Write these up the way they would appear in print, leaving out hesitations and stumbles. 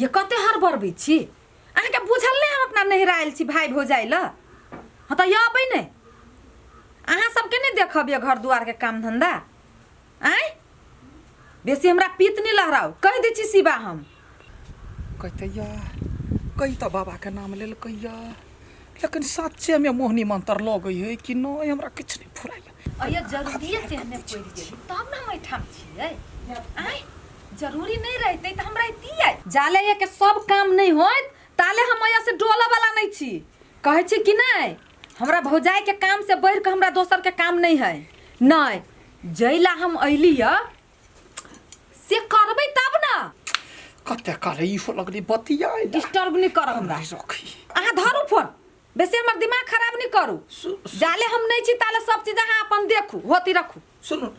ये कते हर बरबै छी अहाँ के बुझल नै हम अपना नहराइल छी भाई भौजाई ल ह त या अबै नै अहाँ सब के नै देखब ये घर दुआर के काम धंधा आय बेसी हमरा पीत नहीं लहराओ कह दै छी शिवा हम कहतैया कई तो बाबा के नाम लेल कहिया लेकिन सच्चे में मोहनी मंत्र लगै है कि नहीं हमरा किछ नहीं फुराइया अय जरूरी से हने पड़ गेली तब ना हम ठाम छियै आय जरूरी नहीं रहते त हमरा एतियै जाले ये के सब काम नहीं होत ताले हम अय से डोला वाला नहीं छी कहै छी कि नहीं हमरा भौजाई के काम से बढ़ के हमरा दोसर के काम नहीं है नहीं जैला हम अइली य से करबै तब ना कते करे ई फो लगली बतिया डिस्टर्ब नहीं कर हमरा अहाँ धरू फोन बेसी हमर दिमाग खराब नहीं करू जाले हम नहीं छी ताले सब चीज अहाँ अपन देखू होती रखू सुनु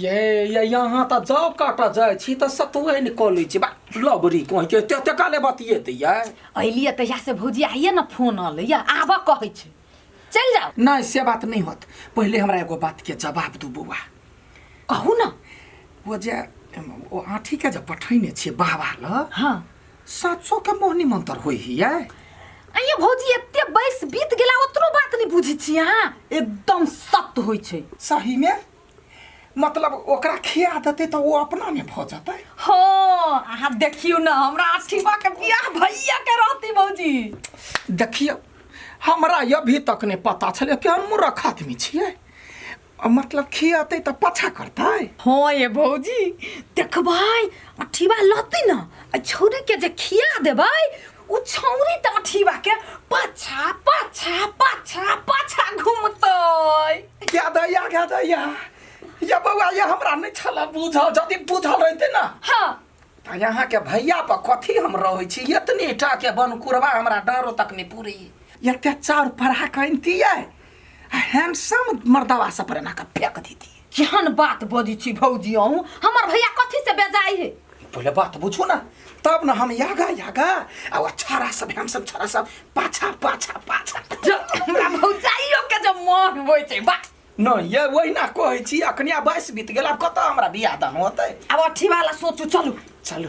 ये यहाँ त जाव काटा जाय छी त सतुए निकलै छी बा लबरी कहि के ते काले बतिएते या अइलिए तहिया से भौजी आइए ना फोन आले या आबा कहै छै चल जाओ नहीं से बात नहीं होत पहले हमरा एगो बात के जवाब दू बुआ कहू ना वो जे ओ आठी के जब पठैने छी बाबा ल हां 700 के मोहनी मंत्र होई हिया अये भौजी एते 22 बीत गेला ओतरो बात नहीं बुझै छी अहाँ एकदम सत्य होई छै सही में मतलब ओकरा खिया देते तो वो अपना में भ जाता हो अहाँ देखियो ना हमरा अठीबा के बियाह भैया के रहती भौजी देखियो हमरा अभी तक नहीं पता छले कि हम मूर्ख आदमी छिए मतलब खियाते तो पछा करता हां ये भौजी देखबै अठीबा लती ना आ छौरी के जे खिया देबै उ छौरी त अठीबा के पछा पछा पछा पछा घुमतै क्या दैया ये बउआ ये हमरा नहीं छला बुझल जदी बुझल रहते ना हां त यहाँ के भैया पर कथी हम रहै छी इतनी टा के बन कुरबा हमरा डरो तक नहीं पूरी ये चार पढ़ा कइनती है हैंडसम मर्दवा सपरना का फेंक देती केहन बात बजी छी भौजी अहूं हमर भैया कथी से बेजाई है पहले बात बुझो ना तब ना हम यागा और छारा सब हम सब छारा सब पाछा पाछा पाछा हमरा भौजाइयो के जो मन होय छै बा न ये वही ना कहै छी अखनिया 22 बीत गेल अब कत हमरा बियाह दान होतै अब अठी वाला सोचू चलू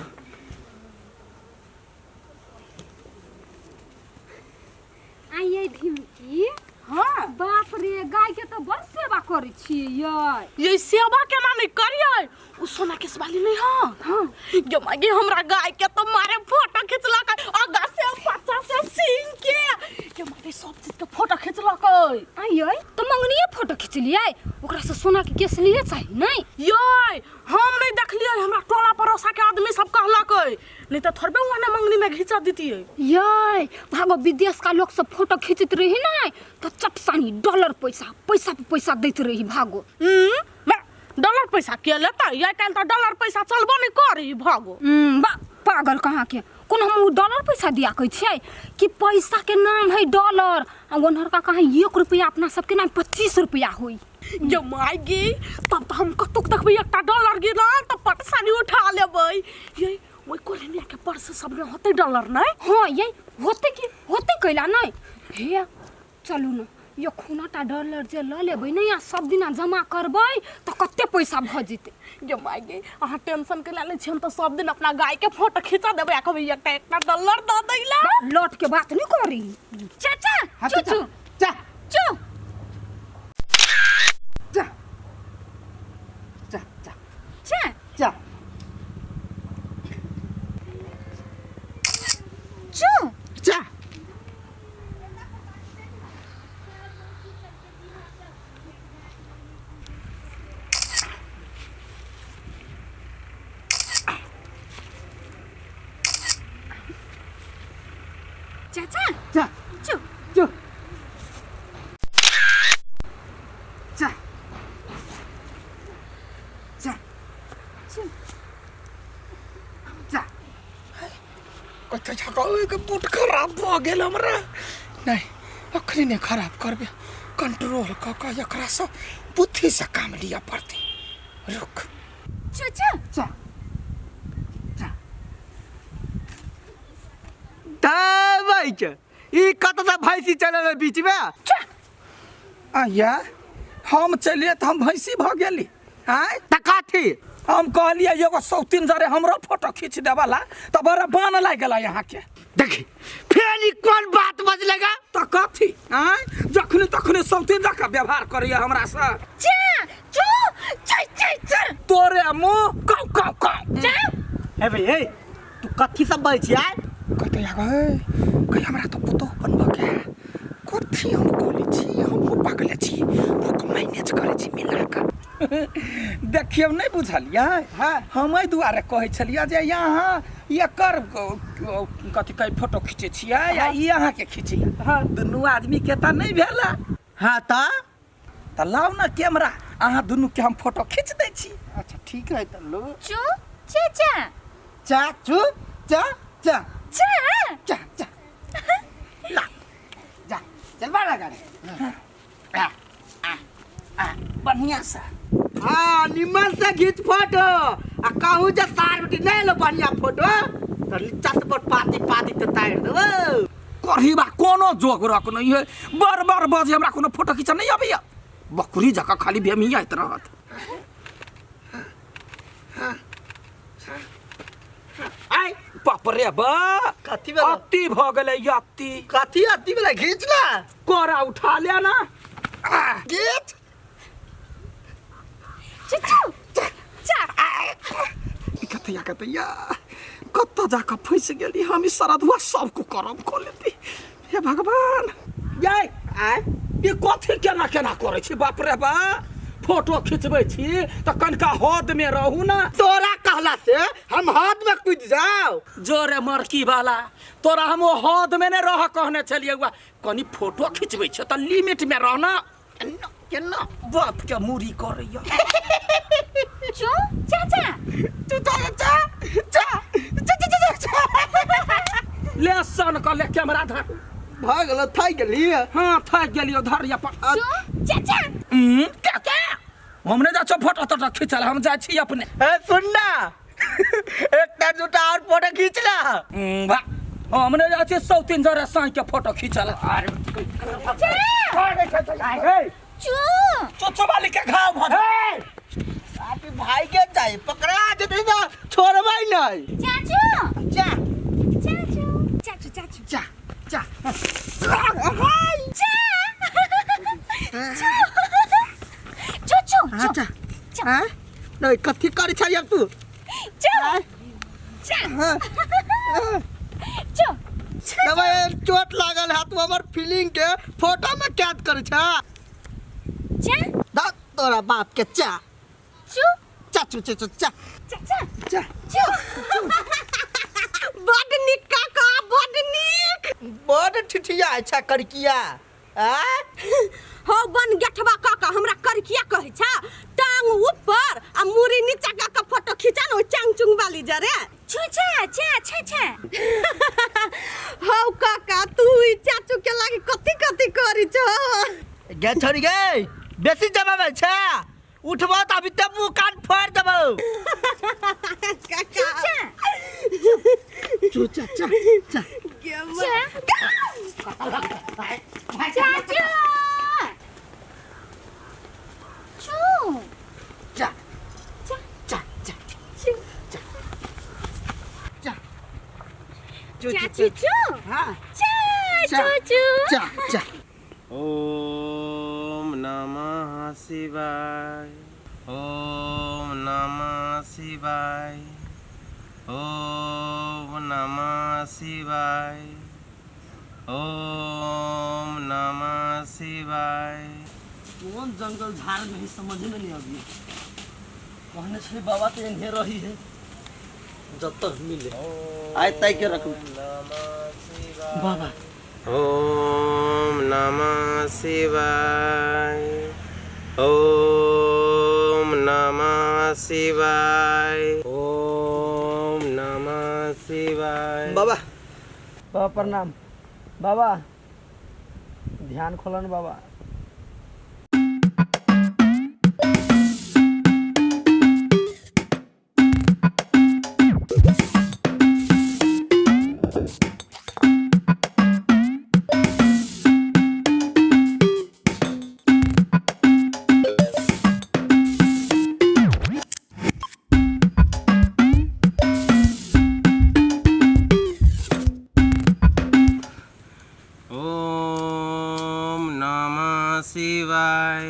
आइए ढिमकी हाँ बाप रे गाय के तो बड़ सेवा करे छी ये सेवा केना नहीं करिए उ सोना के सवाली नहीं हां जो मागे हमरा गाय के तो मारे फोटो खिचला के आगा से पाछा से सिंह के मारे सब चीज के फोटो खिचला के आइए तो मंगनिए फोटो खिच लियै ओकरा से सोना के केस लिए चाहिए नहीं ये हम नहीं देखलिए हमरा टोला पड़ोसा के आदमी सब कहला के नहीं तो थोड़बे वहां मंगनी में खिंचा देतिए ये भागो विदेश का लोग सब फोटो खींचत रही ना तो चटसानी डॉलर पैसा देत रही भागो डॉलर पैसा के लेता ये काल तो डॉलर पैसा चलबो नहीं करी भागो पागल कहाँ के कोन हम डॉलर पैसा दिया कहै छै कि पैसा के नाम है डॉलर आ ओनहर का कहाँ 1 रुपया अपना सबके नाम 25 रुपया होई ये मायगी तब तो हम कतुक देखबै एकटा डॉलर गिरा तो पटसानी उठा लेबै ये ओइ कोलिनिया के पर्स सब में होते डॉलर नहीं हां ये होते कैला नहीं हे चलू ना यो खुनाटा डॉलर जे ल लेबै नै आ सब दिना जमा करबै तो कते पैसा भ जेते ये मायगी अहाँ टेंशन के ले छी हम तो सब दिन अपना गाय के फोटो खींचा देबै आ कहबै एकटा डॉलर द दैला लौट के बात नहीं करी चाचा चुचू जा चु जा जा जा चा जा चु जा चाचा जा चु जा जा जा जा कते छकावे के पुट खराब भ गेल हमरा नहीं अखनी ने खराब करबे कंट्रोल क क एकरा से बुद्धि से काम लिया पड़ते रुक चाचा जा भाई के ई कत से भैंसी चले बीच में आया हम चलिए तो हम भैंसी भ गेली आय त काठी हम कहलिए एगो सौतीन जरे हमरो फोटो खींच देवाला तो बड़ा बान लाग गेला यहाँ के देखी फिर ई कौन बात बजलेगा तो कथी आय जखनी तखनी सौतीन जका व्यवहार करिए हमरा से तोरे मुंह काउ काउ काउ हे भाई हे तू कथी सब बोल छी आय कहते कहीं हमरा तो पुतो बनबा के कथी हम बोले छी हम पागल छी भूख मैनेज करे छी मिला के देखियो नहीं बुझलिए हम दुआरे कहे छलिए जे यहाँ एकर कथी कहीं फोटो खींचे छियै या ई अहाँ के खींचिए दुनू आदमी के ता नहीं भेला हां त लाओ ना कैमरा अहाँ दुनू के हम फोटो खींच दै छी अच्छा ठीक है त लो चू चाचा चाचू चा चा चा चा चा ला जा चल बाहर गाड़ी बढ़िया से हाँ निमन से खींच फोटो आ कहूँ जे सार बेटी नहीं लो बढ़िया फोटो तो नीचा से पर पाती पाती तो तार दो करहीबा कोनो जोग रख नहीं है बार बार बाजे हमरा कोनो फोटो खींचा नहीं आबैया बकरी जका खाली बेमियात रहत आई बाप रे बा कथी बेला अति भ गेलै अति कथी अति बेला खींच ला कोरा उठा ले ना खींच चू चा कतैया कत्ता जाकर फंस गेली हम ई सरधुआ सबको करम खो लेती हे भगवान याय आय ये कथी केना केना करे छी बाप रे बा फोटो खिंचबै छी त कनका हद में रहू ना तोरा कहला से हम हाथ में कूद जाओ जोरे मरकी वाला तोरा हम वो हद में ने रह कहने चलिए हुआ कनी फोटो खिंचबै छ त लिमिट में रहना केना बाप के मुरी करैया चू चाचा तू चा ले सन क ले कैमरा धर भागल थाई गेली हां थाक गेलियो धर या पर चू चाचा क्या हमने जा फोटो तो खींचल हम जा छी अपने ए सुन ना एक जुटा और फोटो खींच ला बा हमने जा छी सौतीन जरा साई के फोटो खींचल चो वाली के घाव भर अभी भाई के जाए पकड़ा जते ना छोड़बै नहीं चाचू जा चाचू चाचू जा जा चू अच्छा हां नहीं कथी करे छ अब तू दवाई चोट लागल है तू हमर फीलिंग के फोटो में कैद करे छ दा तोरा बाप के चा चाचू चाचू चा चा बड निक काका बड निक बड ठिठिया अच्छा करकिया हो बन गेठवा काका हमरा करकिया कहै छ टांग ऊपर आ मुरी नीचा का फोटो खींचा न चांग चुंग वाली जरे छा हो काका तू ई चाचू के लागे कथि कथि करी छ गे छोरी गे बेसी जमावे छ उठबो त अभी ते मुंह कान फोड़ देबो काका चू चा चा चा चाचू चू चा चा चा चा चाचू हां चाचू चा चा ओम नमः शिवाय ओम नमः शिवाय ओम नमः शिवाय ओम नमः शिवाय कौन जंगल झाड़ में ही समझ में नहीं आवी कहने छे बाबा तो इन्हें रही है जब तक मिले आय तय के रखू बाबा ओम नमः शिवाय ओम नमः शिवाय ओम नमः शिवाय बाबा बाबा प्रणाम बाबा ध्यान खोलन बाबा शिवाय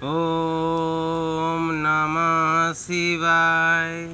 ओम नमः शिवाय।